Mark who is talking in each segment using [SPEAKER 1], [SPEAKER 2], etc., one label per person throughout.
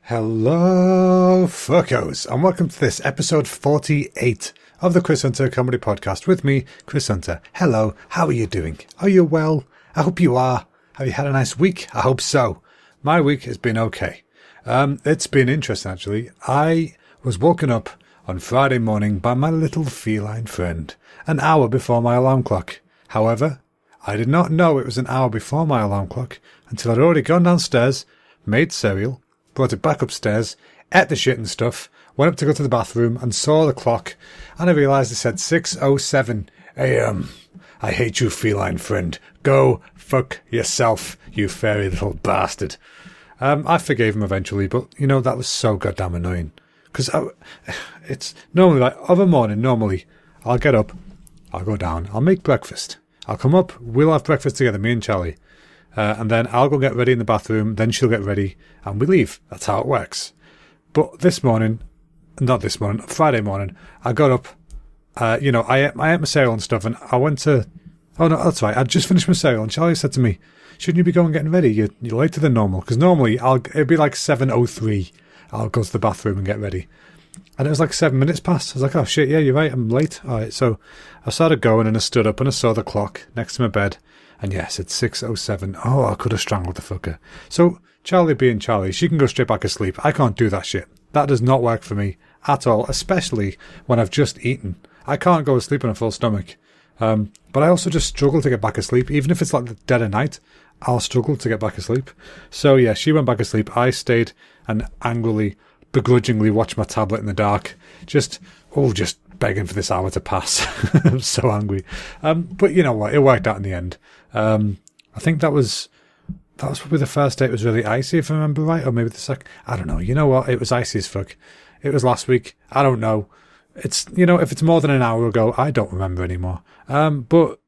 [SPEAKER 1] Hello, fuckos, and welcome to this episode 48 of the Chris Hunter Comedy Podcast with me, Chris Hunter. Hello, how are you doing? Are you well? I hope you are. Have you had a nice week? I hope so. My week has been okay. It's been interesting, actually. I was woken up on Friday morning by my little feline friend, an hour before my alarm clock. However, I did not know it was an hour before my alarm clock until I'd already gone downstairs, made cereal, brought it back upstairs, ate the shit and stuff, went up to go to the bathroom and saw the clock, and I realised it said 6:07 a.m. I hate you, feline friend. Go fuck yourself, you fairy little bastard. I forgave him eventually, but, you know, that was so goddamn annoying. Because it's normally like, of a morning, normally, I'll get up, I'll go down, I'll make breakfast. I'll come up, we'll have breakfast together, me and Charlie. And then I'll go get ready in the bathroom, then she'll get ready, and we leave. That's how it works. But Friday morning, I got up, I ate my cereal and stuff, and I went to, oh no, that's right, I'd just finished my cereal, and Charlie said to me, shouldn't you be going and getting ready? You're later than normal, because normally it'd be like 7:03, I'll go to the bathroom and get ready. And it was like 7 minutes past. I was like, oh shit, yeah, you're right, I'm late. Alright, so I started going and I stood up and I saw the clock next to my bed. And yes, it's 6:07. Oh, I could have strangled the fucker. So, Charlie being Charlie, she can go straight back to sleep. I can't do that shit. That does not work for me at all, especially when I've just eaten. I can't go to sleep on a full stomach. But I also just struggle to get back asleep. Even if it's like the dead of night, I'll struggle to get back asleep. So yeah, she went back asleep. I stayed and angrily, begrudgingly watched my tablet in the dark. Just begging for this hour to pass. I'm so angry. But you know what? It worked out in the end. I think that was probably the first day it was really icy, if I remember right, or maybe the second. I don't know. You know what? It was icy as fuck. It was last week. I don't know. It's, if it's more than an hour ago, I don't remember anymore. But,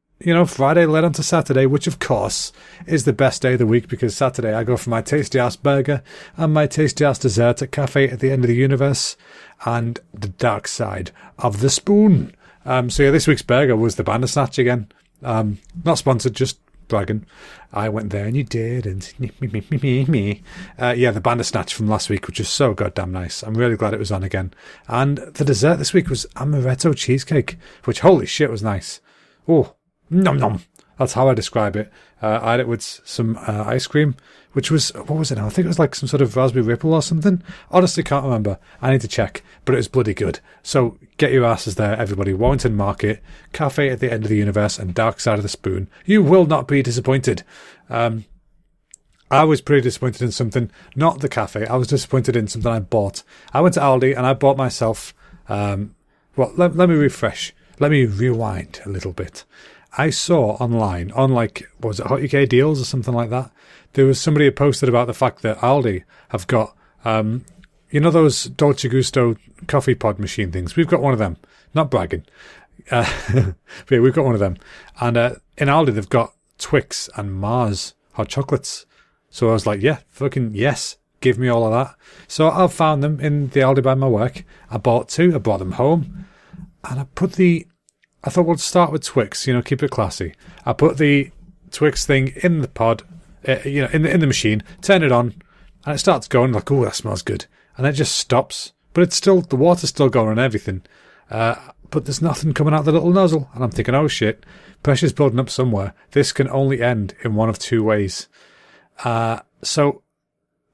[SPEAKER 1] Friday led on to Saturday, which of course is the best day of the week because Saturday I go for my tasty ass burger and my tasty ass dessert at Cafe at the End of the Universe and the dark side of the spoon. So yeah, this week's burger was the Bandersnatch again. Not sponsored, just bragging. I went there and you did, and yeah, the Bandersnatch from last week, which is so goddamn nice. I'm really glad it was on again. And the dessert this week was amaretto cheesecake, which holy shit was nice. Oh, nom nom. That's how I describe it. I had it with some ice cream, which was, what was it now? I think it was like some sort of raspberry ripple or something. Honestly, can't remember. I need to check, but it was bloody good. So get your asses there, everybody. Warrington Market, Cafe at the End of the Universe, and Dark Side of the Spoon. You will not be disappointed. I was pretty disappointed in something, not the cafe. I was disappointed in something I bought. I went to Aldi and I bought myself, let me refresh. Let me rewind a little bit. I saw online, on was it Hot UK Deals or something like that? There was somebody who posted about the fact that Aldi have got, those Dolce Gusto coffee pod machine things. We've got one of them. Not bragging. But yeah, we've got one of them. And in Aldi, they've got Twix and Mars hot chocolates. So I was like, yeah, fucking yes. Give me all of that. So I found them in the Aldi by my work. I bought two. I brought them home. And I thought we'll start with Twix, keep it classy. I put the Twix thing in the pod, in the machine, turn it on, and it starts going like, oh, that smells good. And it just stops. But it's still, the water's still going and everything. But there's nothing coming out the little nozzle. And I'm thinking, oh shit, pressure's building up somewhere. This can only end in one of two ways. So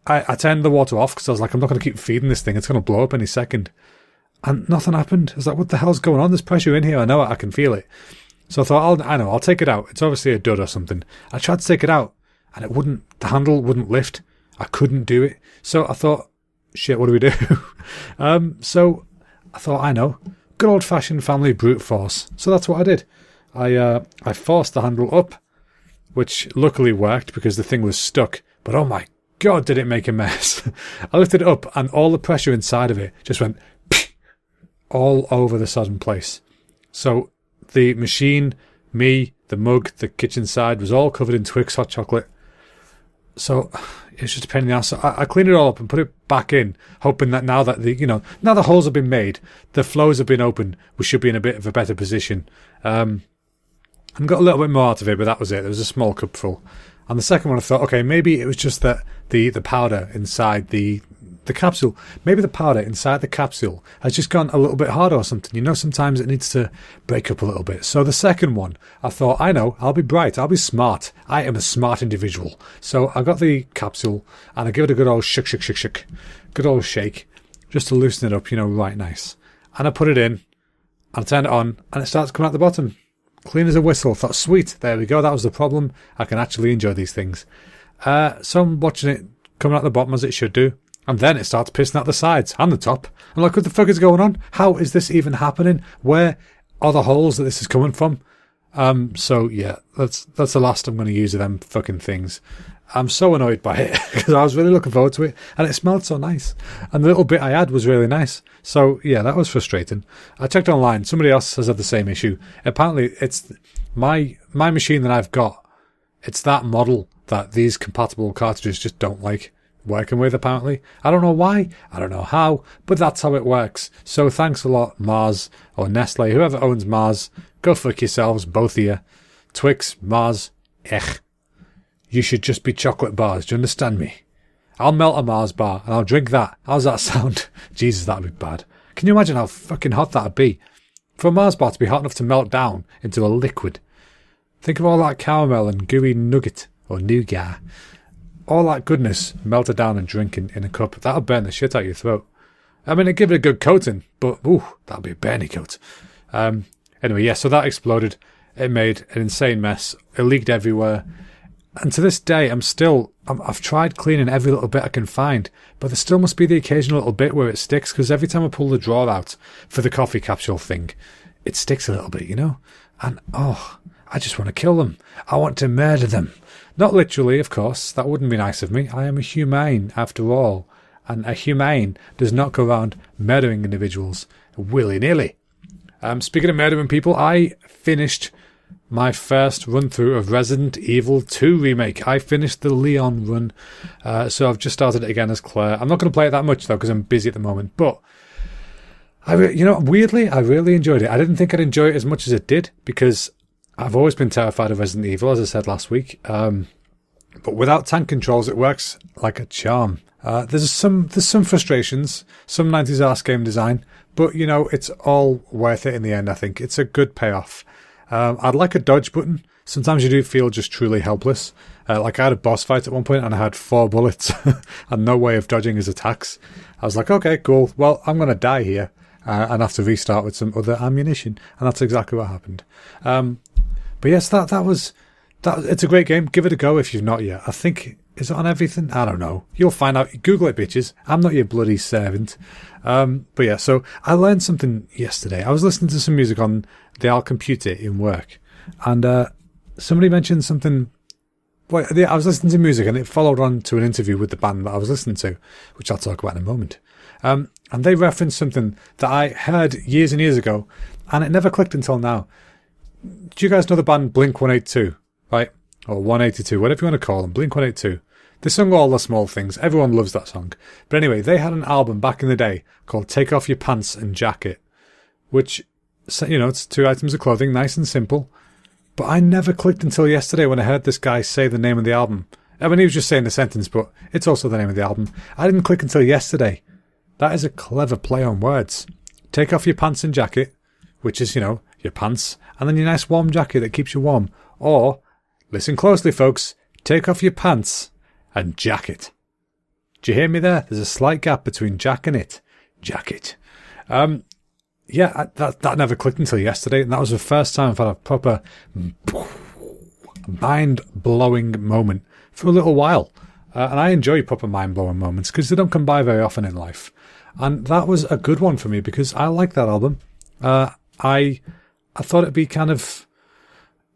[SPEAKER 1] I turned the water off because I was like, I'm not going to keep feeding this thing. It's going to blow up any second. And nothing happened. I was like, what the hell's going on? There's pressure in here. I know it. I can feel it. So I thought, I'll take it out. It's obviously a dud or something. I tried to take it out and the handle wouldn't lift. I couldn't do it. So I thought, shit, what do we do? So I thought, I know. Good old fashioned family brute force. So that's what I did. I forced the handle up, which luckily worked because the thing was stuck. But oh my God, did it make a mess. I lifted it up and all the pressure inside of it just went all over the sodden place. So the machine, me, the mug, the kitchen side was all covered in Twix hot chocolate. So it's just a pain in the ass. So I cleaned it all up and put it back in, hoping that now that now the holes have been made, the flows have been opened, we should be in a bit of a better position. And got a little bit more out of it, but that was it. There was a small cup full. And the second one I thought, okay, maybe it was just that the powder inside the the capsule, maybe the powder inside the capsule has just gone a little bit hard or something. You know, sometimes it needs to break up a little bit. So the second one, I thought, I know, I'll be bright, I'll be smart. I am a smart individual. So I got the capsule and I give it a good old shook. Good old shake, just to loosen it up, you know, right nice. And I put it in, and I turned it on, and it starts coming out the bottom. Clean as a whistle. Thought, sweet, there we go, that was the problem. I can actually enjoy these things. So I'm watching it coming out the bottom as it should do, and then it starts pissing out the sides and the top. I'm like, what the fuck is going on? How is this even happening? Where are the holes that this is coming from? So yeah, that's the last I'm going to use of them fucking things. I'm so annoyed by it because I was really looking forward to it and it smelled so nice. And the little bit I had was really nice. So yeah, that was frustrating. I checked online. Somebody else has had the same issue. Apparently it's my machine that I've got. It's that model that these compatible cartridges just don't like working with, apparently. I don't know why. I don't know how, but that's how it works. So thanks a lot, Mars or Nestle, whoever owns Mars. Go fuck yourselves, both of you. Twix, Mars, ech. You should just be chocolate bars. Do you understand me? I'll melt a Mars bar and I'll drink that. How's that sound? Jesus, that'd be bad. Can you imagine how fucking hot that'd be? For a Mars bar to be hot enough to melt down into a liquid. Think of all that caramel and gooey nugget or nougat. All that goodness melted down and drinking in a cup. That'll burn the shit out of your throat. I mean, it'd give it a good coating, but ooh, that'll be a burny coat. Anyway, yeah, so that exploded. It made an insane mess. It leaked everywhere. And to this day, I've tried cleaning every little bit I can find, but there still must be the occasional little bit where it sticks, because every time I pull the drawer out for the coffee capsule thing, it sticks a little bit, you know? And, oh, I just want to kill them. I want to murder them. Not literally, of course. That wouldn't be nice of me. I am a humane, after all. And a humane does not go around murdering individuals willy-nilly. Speaking of murdering people, I finished my first run-through of Resident Evil 2 Remake. I finished the Leon run, so I've just started it again as Claire. I'm not going to play it that much, though, because I'm busy at the moment. But, weirdly, I really enjoyed it. I didn't think I'd enjoy it as much as it did, because I've always been terrified of Resident Evil, as I said last week. But without tank controls, it works like a charm. There's some frustrations, some 90s arse game design, but, it's all worth it in the end, I think. It's a good payoff. I'd like a dodge button. Sometimes you do feel just truly helpless. Like I had a boss fight at one point and I had 4 bullets and no way of dodging his attacks. I was like, okay, cool. Well, I'm going to die here and have to restart with some other ammunition. And that's exactly what happened. But yes, that was... It's a great game. Give it a go if you've not yet. I think... Is it on everything? I don't know. You'll find out. Google it, bitches. I'm not your bloody servant. But yeah, so I learned something yesterday. I was listening to some music on the Al computer in work. And somebody mentioned something... Well, I was listening to music and it followed on to an interview with the band that I was listening to, which I'll talk about in a moment. And they referenced something that I heard years and years ago, and it never clicked until now. Do you guys know the band Blink-182, right? Or 182, whatever you want to call them, Blink-182. They sung All the Small Things. Everyone loves that song. But anyway, they had an album back in the day called Take Off Your Pants and Jacket, which, it's 2 items of clothing, nice and simple. But I never clicked until yesterday when I heard this guy say the name of the album. I mean, he was just saying the sentence, but it's also the name of the album. I didn't click until yesterday. That is a clever play on words. Take off your pants and jacket, which is, your pants, and then your nice warm jacket that keeps you warm. Or... listen closely, folks. Take off your pants and jacket. Do you hear me there? There's a slight gap between jack and it. Jacket. Yeah, that never clicked until yesterday, and that was the first time I've had a proper mind-blowing moment for a little while. And I enjoy proper mind-blowing moments because they don't come by very often in life. And that was a good one for me because I like that album. I thought it'd be kind of...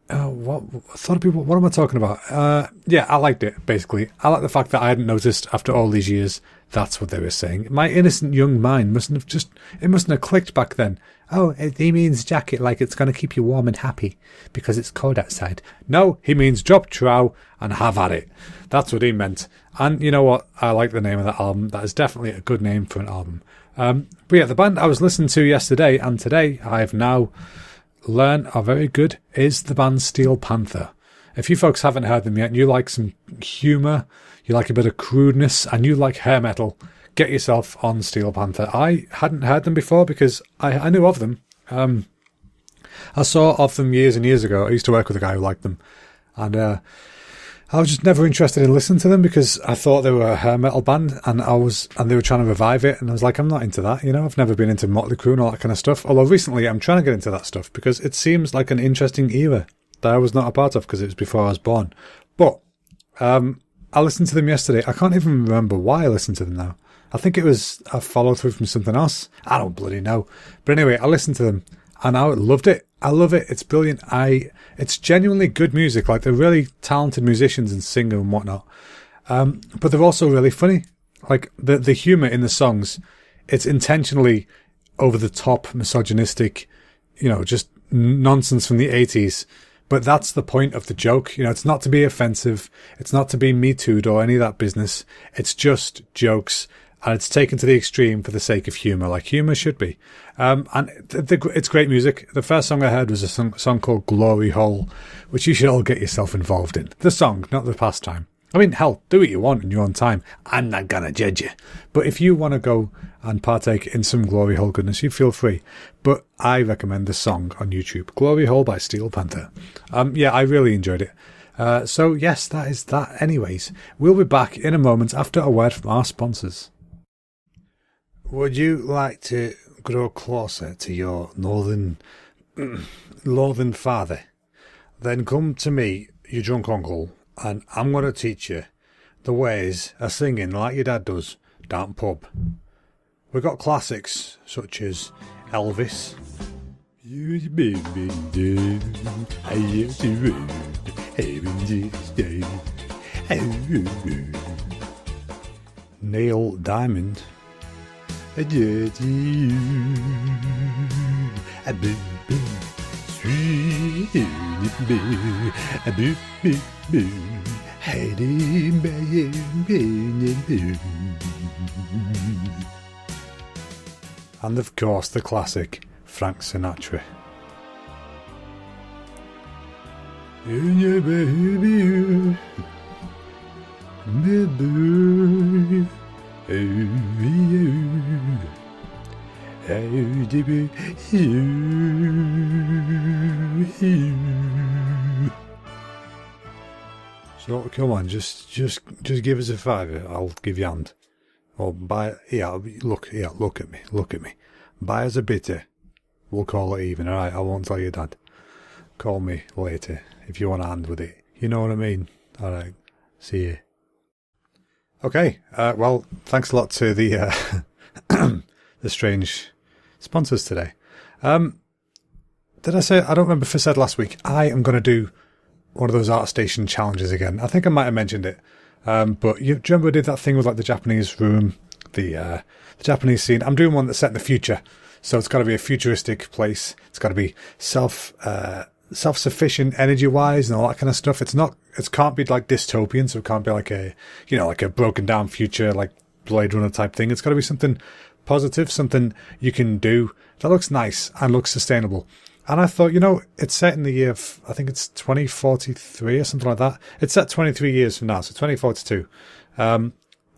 [SPEAKER 1] what am I talking about? Yeah, I liked it, basically. I like the fact that I hadn't noticed after all these years that's what they were saying. My innocent young mind mustn't have clicked back then. Oh, he means jacket like it's going to keep you warm and happy because it's cold outside. No, he means drop trow and have at it. That's what he meant. And you know what? I like the name of that album. That is definitely a good name for an album. But yeah, the band I was listening to yesterday and today I've now... learn are very good is the band Steel Panther. If you folks haven't heard them yet and you like some humour, you like a bit of crudeness and you like hair metal, get yourself on Steel Panther. I hadn't heard them before because I knew of them. I saw of them years and years ago. I used to work with a guy who liked them. And I was just never interested in listening to them because I thought they were a hair metal band and they were trying to revive it. And I was like, I'm not into that. I've never been into Motley Crue and all that kind of stuff. Although recently I'm trying to get into that stuff because it seems like an interesting era that I was not a part of because it was before I was born. But I listened to them yesterday. I can't even remember why I listened to them now. I think it was a follow through from something else. I don't bloody know. But anyway, I listened to them and I loved it. I love it. It's brilliant. It's genuinely good music. Like, they're really talented musicians and singer and whatnot. But they're also really funny. Like, the humour in the songs, it's intentionally over the top, misogynistic, just nonsense from the 80s. But that's the point of the joke. It's not to be offensive. It's not to be Me Too'd or any of that business. It's just jokes. And it's taken to the extreme for the sake of humour, like humour should be. And it's great music. The first song I heard was a song called Glory Hole, which you should all get yourself involved in. The song, not the pastime. I mean, hell, do what you want in your own time. I'm not going to judge you. But if you want to go and partake in some Glory Hole goodness, you feel free. But I recommend the song on YouTube, Glory Hole by Steel Panther. Yeah, I really enjoyed it. So yes, that is that. Anyways, we'll be back in a moment after a word from our sponsors. Would you like to grow closer to your northern father? Then come to me, your drunk uncle, and I'm going to teach you the ways of singing like your dad does down pub. We've got classics such as Elvis, Neil Diamond, and of course the classic Frank Sinatra. So come on, just give us a fiver. I'll give you a hand. Or buy. Look at me. Buy us a bitter. We'll call it even. All right, I won't tell your dad. Call me later if you want a hand with it. You know what I mean? All right. See you. Okay. Well, thanks a lot to the the strange sponsors today. Did I say? I don't remember if I said last week. I am going to do one of those art station challenges again. I think I might have mentioned it. But do you remember I did that thing with like the Japanese room, the Japanese scene? I'm doing one that's set in the future. So it's got to be a futuristic place. It's got to be self-sufficient energy-wise and all that kind of stuff. It can't be like dystopian, so it can't be like like a broken down future, like Blade Runner type thing. It's got to be something positive, something you can do that looks nice and looks sustainable. And I thought, it's set in the year of, I think it's 2043 or something like that. It's set 23 years from now, so 2042. And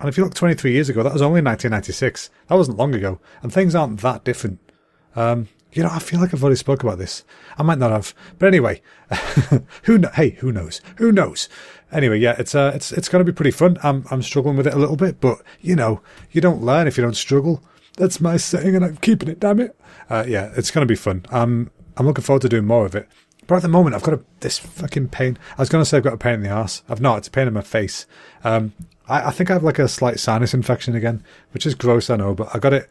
[SPEAKER 1] if you look 23 years ago, that was only 1996. That wasn't long ago. And things aren't that different. I feel like I've already spoke about this. I might not have. But anyway, who knows? Who knows? Anyway, yeah, it's going to be pretty fun. I'm struggling with it a little bit, but, you don't learn if you don't struggle. That's my saying, and I'm keeping it, damn it. Yeah, it's going to be fun. I'm looking forward to doing more of it. But at the moment, I've got this fucking pain. I was going to say I've got a pain in the arse. I've not. It's a pain in my face. I think I have like a slight sinus infection again, which is gross, I know. But I got it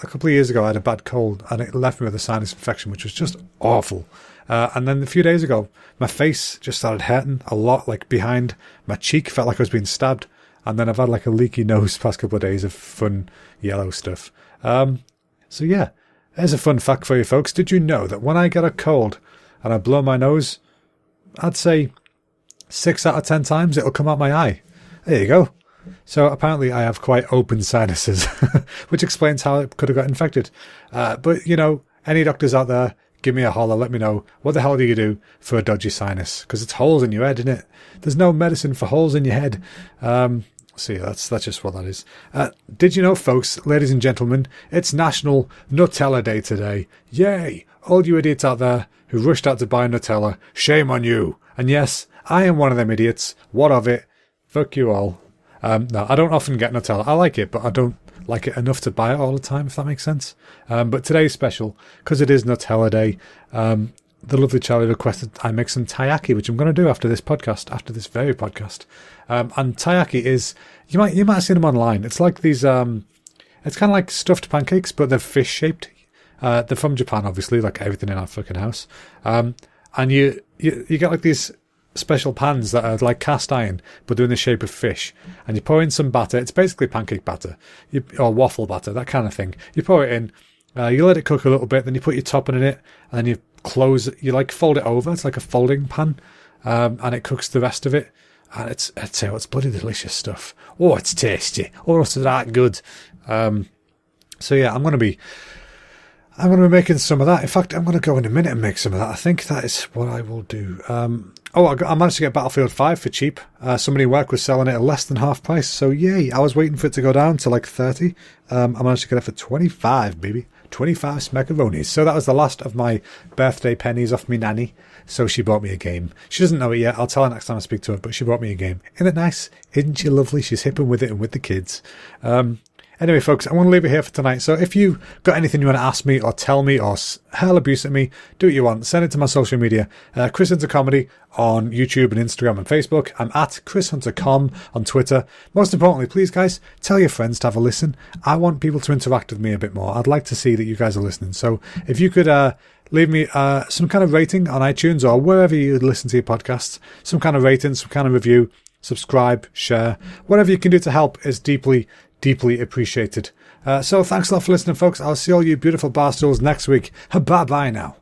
[SPEAKER 1] a couple of years ago. I had a bad cold, and it left me with a sinus infection, which was just awful. And then a few days ago, my face just started hurting a lot, like behind my cheek. Felt like I was being stabbed. And then I've had like a leaky nose the past couple of days of fun yellow stuff. So yeah. There's a fun fact for you folks. Did you know that when I get a cold and I blow my nose, I'd say 6 out of 10 times it'll come out my eye. There you go. So apparently I have quite open sinuses, which explains how it could have got infected. But, any doctors out there, give me a holler. Let me know. What the hell do you do for a dodgy sinus? Because it's holes in your head, isn't it? There's no medicine for holes in your head. So yeah, that's just what that is. Did you know, folks, ladies and gentlemen, it's National Nutella Day today. Yay! All you idiots out there who rushed out to buy Nutella, shame on you. And yes, I am one of them idiots. What of it? Fuck you all. No, I don't often get Nutella. I like it, but I don't like it enough to buy it all the time, if that makes sense. But today's special, because it is Nutella Day. The lovely Charlie requested I make some taiyaki, which I'm going to do after this podcast, after this very podcast. And taiyaki is, you might have seen them online. It's like these, it's kind of like stuffed pancakes, but they're fish shaped. They're from Japan, obviously, like everything in our fucking house. And you get like these special pans that are like cast iron, but they're in the shape of fish. And you pour in some batter. It's basically pancake batter, or waffle batter, that kind of thing. You pour it in, you let it cook a little bit, then you put your topping in it, and then you like fold it over. It's like a folding pan, and it cooks the rest of it. And I'd say, it's bloody delicious stuff. Oh, it's tasty. Oh, it's that good. So yeah, I'm going to be making some of that. In fact, I'm going to go in a minute and make some of that. I think that is what I will do. I managed to get Battlefield 5 for cheap. Somebody in work was selling it at less than half price. So yay, I was waiting for it to go down to like 30. I managed to get it for 25, baby. 25 smackaronis. So that was the last of my birthday pennies off me nanny. So she bought me a game. She doesn't know it yet. I'll tell her next time I speak to her, but she bought me a game. Isn't it nice? Isn't she lovely? She's hipping with it and with the kids. Anyway, folks, I want to leave it here for tonight. So if you got anything you want to ask me or tell me or hurl abuse at me, do what you want. Send it to my social media. Chris Hunter Comedy on YouTube and Instagram and Facebook. I'm at Chris Hunter Com on Twitter. Most importantly, please, guys, tell your friends to have a listen. I want people to interact with me a bit more. I'd like to see that you guys are listening. So if you could leave me some kind of rating on iTunes or wherever you listen to your podcasts, some kind of rating, some kind of review, subscribe, share, whatever you can do to help is deeply appreciated. So thanks a lot for listening, folks. I'll see all you beautiful barstools next week. Bye-bye now.